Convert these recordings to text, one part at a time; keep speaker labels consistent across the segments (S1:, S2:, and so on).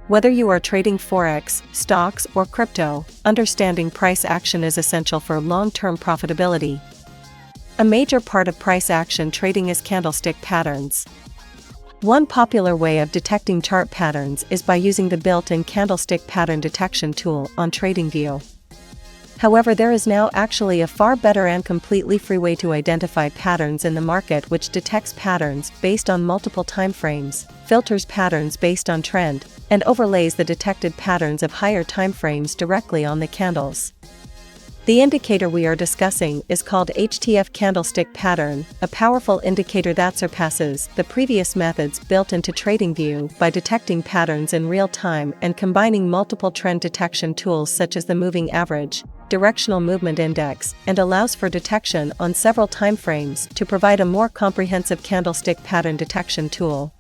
S1: Whether you are trading Forex, stocks, or crypto, understanding price action is essential for long-term profitability. A major part of price action trading is candlestick patterns. One popular way of detecting chart patterns is by using the built-in candlestick pattern detection tool on TradingView. However, there is now actually a far better and completely free way to identify patterns in the market, which detects patterns based on multiple time frames, filters patterns based on trend, and overlays the detected patterns of higher time frames directly on the candles. The indicator we are discussing is called HTF Candlestick Pattern, a powerful indicator that surpasses the previous methods built into TradingView by detecting patterns in real time and combining multiple trend detection tools such as the moving average, directional movement index, and allows for detection on several time frames to provide a more comprehensive candlestick pattern detection tool.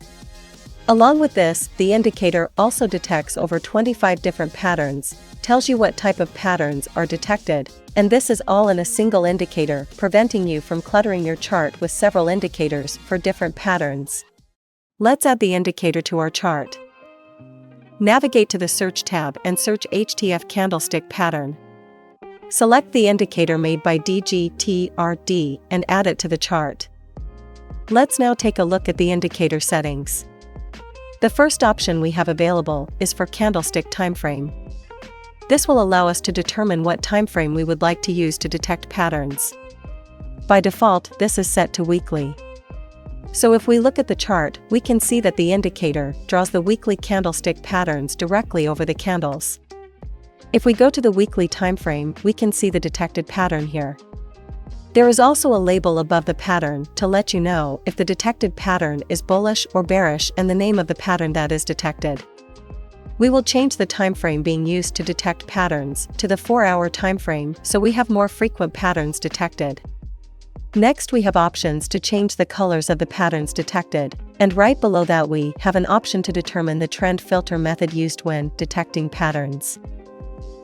S1: Along with this, the indicator also detects over 25 different patterns, tells you what type of patterns are detected, and this is all in a single indicator, preventing you from cluttering your chart with several indicators for different patterns. Let's add the indicator to our chart. Navigate to the Search tab and search HTF Candlestick Pattern. Select the indicator made by DGTRD and add it to the chart. Let's now take a look at the indicator settings. The first option we have available is for candlestick timeframe. This will allow us to determine what timeframe we would like to use to detect patterns. By default, this is set to weekly. So if we look at the chart, we can see that the indicator draws the weekly candlestick patterns directly over the candles. If we go to the weekly timeframe, we can see the detected pattern here. There is also a label above the pattern to let you know if the detected pattern is bullish or bearish and the name of the pattern that is detected. We will change the timeframe being used to detect patterns to the 4-hour timeframe so we have more frequent patterns detected. Next, we have options to change the colors of the patterns detected, and right below that we have an option to determine the trend filter method used when detecting patterns.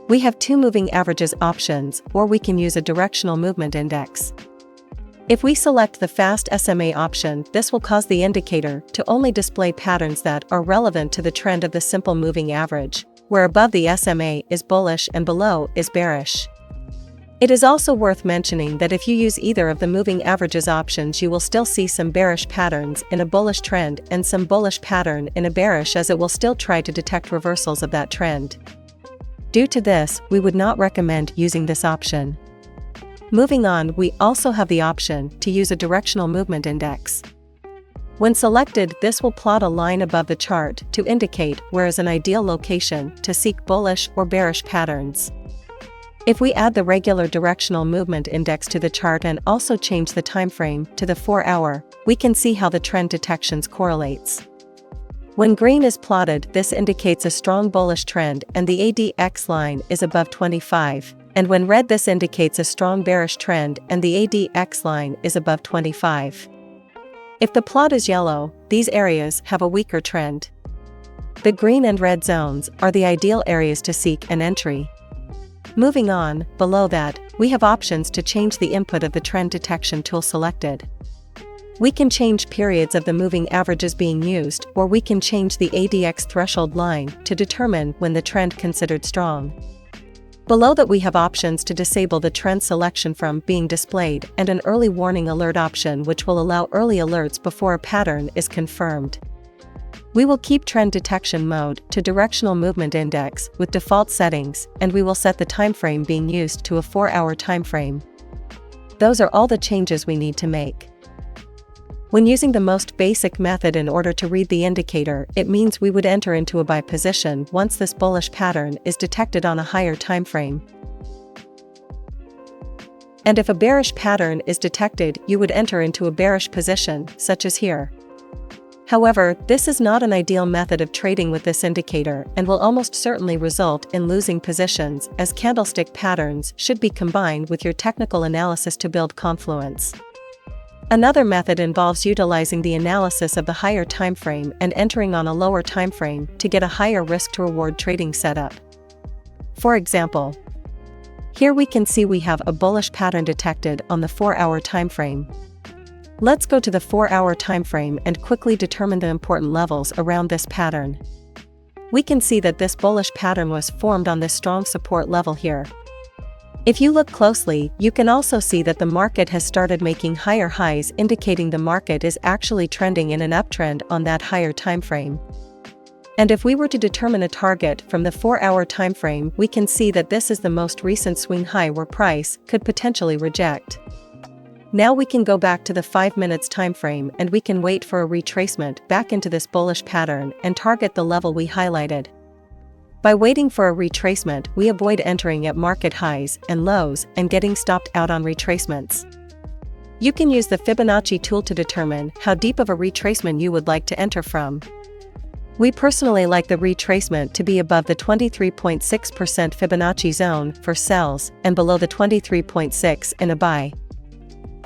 S1: We have two moving averages options, or we can use a directional movement index. If we select the fast SMA option, this will cause the indicator to only display patterns that are relevant to the trend of the simple moving average, where above the SMA is bullish and below is bearish. It is also worth mentioning that if you use either of the moving averages options, you will still see some bearish patterns in a bullish trend and some bullish pattern in a bearish, as it will still try to detect reversals of that trend. Due to this, we would not recommend using this option. Moving on, we also have the option to use a directional movement index. When selected, this will plot a line above the chart to indicate where is an ideal location to seek bullish or bearish patterns. If we add the regular directional movement index to the chart and also change the time frame to the 4-hour, we can see how the trend detections correlates. When green is plotted, this indicates a strong bullish trend and the ADX line is above 25, and when red, this indicates a strong bearish trend and the ADX line is above 25. If the plot is yellow, these areas have a weaker trend. The green and red zones are the ideal areas to seek an entry. Moving on, below that, we have options to change the input of the trend detection tool selected. We can change periods of the moving averages being used, or we can change the ADX threshold line to determine when the trend considered strong. Below that, we have options to disable the trend selection from being displayed and an early warning alert option, which will allow early alerts before a pattern is confirmed. We will keep trend detection mode to directional movement index with default settings, and we will set the time frame being used to a 4-hour time frame. Those are all the changes we need to make. When using the most basic method in order to read the indicator, it means we would enter into a buy position once this bullish pattern is detected on a higher time frame. And if a bearish pattern is detected, you would enter into a bearish position, such as here. However, this is not an ideal method of trading with this indicator and will almost certainly result in losing positions, as candlestick patterns should be combined with your technical analysis to build confluence. Another method involves utilizing the analysis of the higher time frame and entering on a lower time frame to get a higher risk-to-reward trading setup. For example, here we can see we have a bullish pattern detected on the 4-hour time frame. Let's go to the 4-hour time frame and quickly determine the important levels around this pattern. We can see that this bullish pattern was formed on this strong support level here. If you look closely, you can also see that the market has started making higher highs, indicating the market is actually trending in an uptrend on that higher time frame. And if we were to determine a target from the 4-hour time frame, we can see that this is the most recent swing high where price could potentially reject. Now we can go back to the 5 minutes time frame and we can wait for a retracement back into this bullish pattern and target the level we highlighted. By waiting for a retracement, we avoid entering at market highs and lows and getting stopped out on retracements. You can use the Fibonacci tool to determine how deep of a retracement you would like to enter from. We personally like the retracement to be above the 23.6% Fibonacci zone for sells and below the 23.6 in a buy.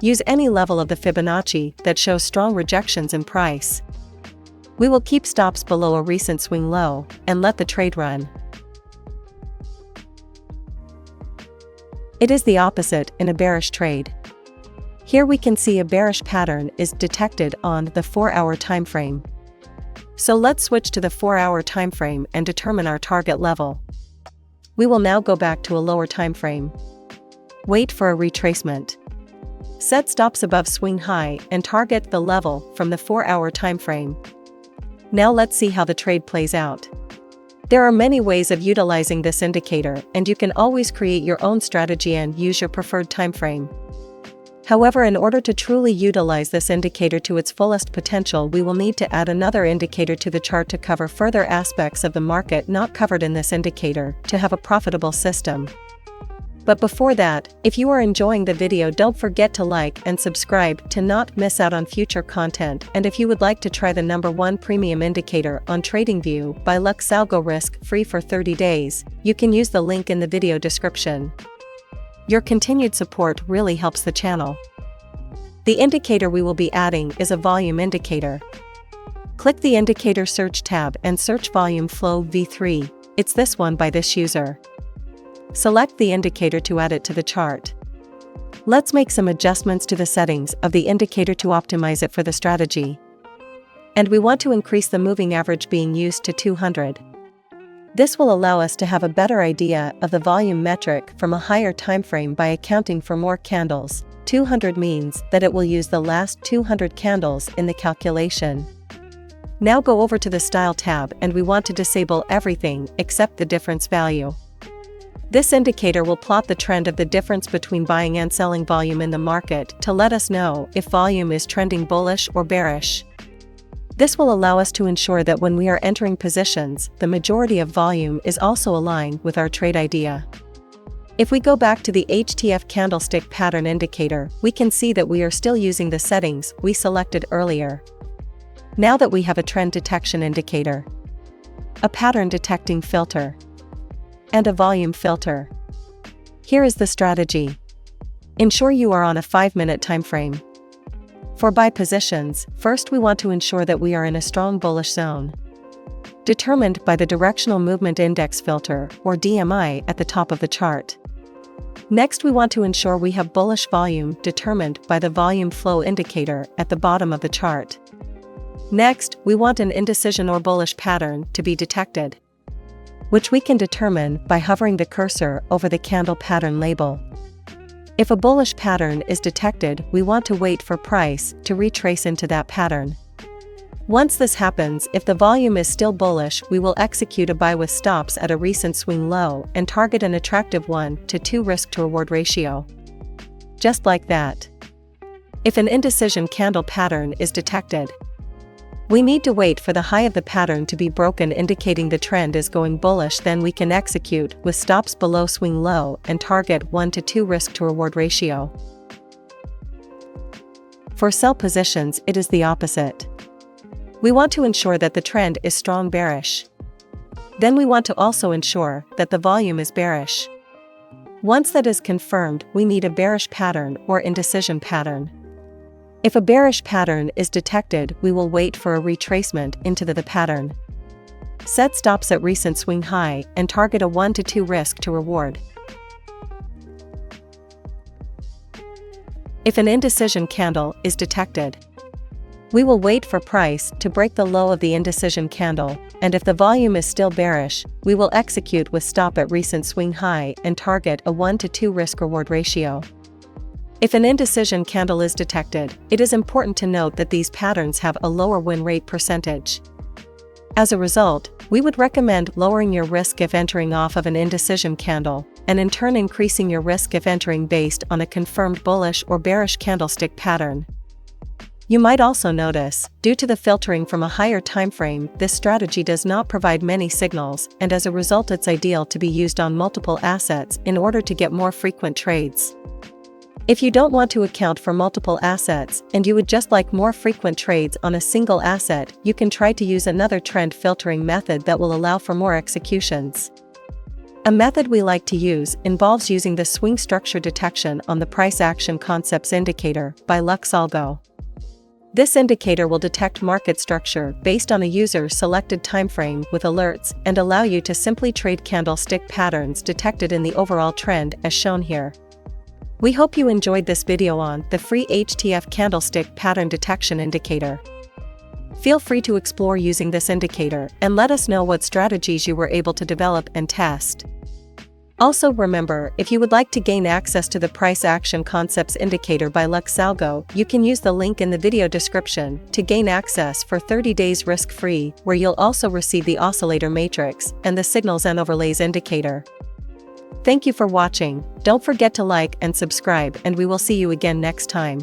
S1: Use any level of the Fibonacci that shows strong rejections in price. We will keep stops below a recent swing low and let the trade run. It is the opposite in a bearish trade. Here we can see a bearish pattern is detected on the 4-hour time frame. So let's switch to the 4-hour time frame and determine our target level. We will now go back to a lower time frame. Wait for a retracement. Set stops above swing high and target the level from the 4-hour time frame. Now let's see how the trade plays out. There are many ways of utilizing this indicator, and you can always create your own strategy and use your preferred time frame. However, in order to truly utilize this indicator to its fullest potential, we will need to add another indicator to the chart to cover further aspects of the market not covered in this indicator to have a profitable system. But before that, if you are enjoying the video, don't forget to like and subscribe to not miss out on future content. And if you would like to try the #1 premium indicator on TradingView by Lux Algo risk-free for 30 days, you can use the link in the video description. Your continued support really helps the channel. The indicator we will be adding is a volume indicator. Click the indicator search tab and search volume flow V3. It's this one by this user. Select the indicator to add it to the chart. Let's make some adjustments to the settings of the indicator to optimize it for the strategy. And we want to increase the moving average being used to 200. This will allow us to have a better idea of the volume metric from a higher time frame by accounting for more candles. 200 means that it will use the last 200 candles in the calculation. Now go over to the Style tab and we want to disable everything except the difference value. This indicator will plot the trend of the difference between buying and selling volume in the market to let us know if volume is trending bullish or bearish. This will allow us to ensure that when we are entering positions, the majority of volume is also aligned with our trade idea. If we go back to the HTF candlestick pattern indicator, we can see that we are still using the settings we selected earlier. Now that we have a trend detection indicator, a pattern detecting filter, and a volume filter, here is the strategy. Ensure you are on a 5-minute time frame. For buy positions, first we want to ensure that we are in a strong bullish zone, determined by the Directional Movement Index filter, or DMI, at the top of the chart. Next, we want to ensure we have bullish volume, determined by the volume flow indicator at the bottom of the chart. Next, we want an indecision or bullish pattern to be detected, which we can determine by hovering the cursor over the candle pattern label. If a bullish pattern is detected, we want to wait for price to retrace into that pattern. Once this happens, if the volume is still bullish, we will execute a buy with stops at a recent swing low and target an attractive 1-to-2 risk-to-reward ratio. Just like that. If an indecision candle pattern is detected, we need to wait for the high of the pattern to be broken, indicating the trend is going bullish. Then we can execute with stops below swing low and target 1-to-2 risk-to-reward ratio. For sell positions, it is the opposite. We want to ensure that the trend is strong bearish. Then we want to also ensure that the volume is bearish. Once that is confirmed, we need a bearish pattern or indecision pattern. If a bearish pattern is detected, we will wait for a retracement into the pattern. Set stops at recent swing high and target a 1-to-2 risk to reward. If an indecision candle is detected, we will wait for price to break the low of the indecision candle and if the volume is still bearish, we will execute with stop at recent swing high and target a 1 to 2 risk-reward ratio. If an indecision candle is detected, it is important to note that these patterns have a lower win rate percentage. As a result, we would recommend lowering your risk if entering off of an indecision candle, and in turn increasing your risk if entering based on a confirmed bullish or bearish candlestick pattern. You might also notice, due to the filtering from a higher time frame, this strategy does not provide many signals, and as a result it's ideal to be used on multiple assets in order to get more frequent trades. If you don't want to account for multiple assets and you would just like more frequent trades on a single asset, you can try to use another trend filtering method that will allow for more executions. A method we like to use involves using the swing structure detection on the price action concepts indicator by LuxAlgo. This indicator will detect market structure based on a user's selected timeframe with alerts and allow you to simply trade candlestick patterns detected in the overall trend as shown here. We hope you enjoyed this video on the free HTF candlestick pattern detection indicator. Feel free to explore using this indicator and let us know what strategies you were able to develop and test. Also remember, if you would like to gain access to the price action concepts indicator by LuxAlgo, you can use the link in the video description to gain access for 30 days risk-free, where you'll also receive the oscillator matrix and the signals and overlays indicator. Thank you for watching. Don't forget to like and subscribe, and we will see you again next time.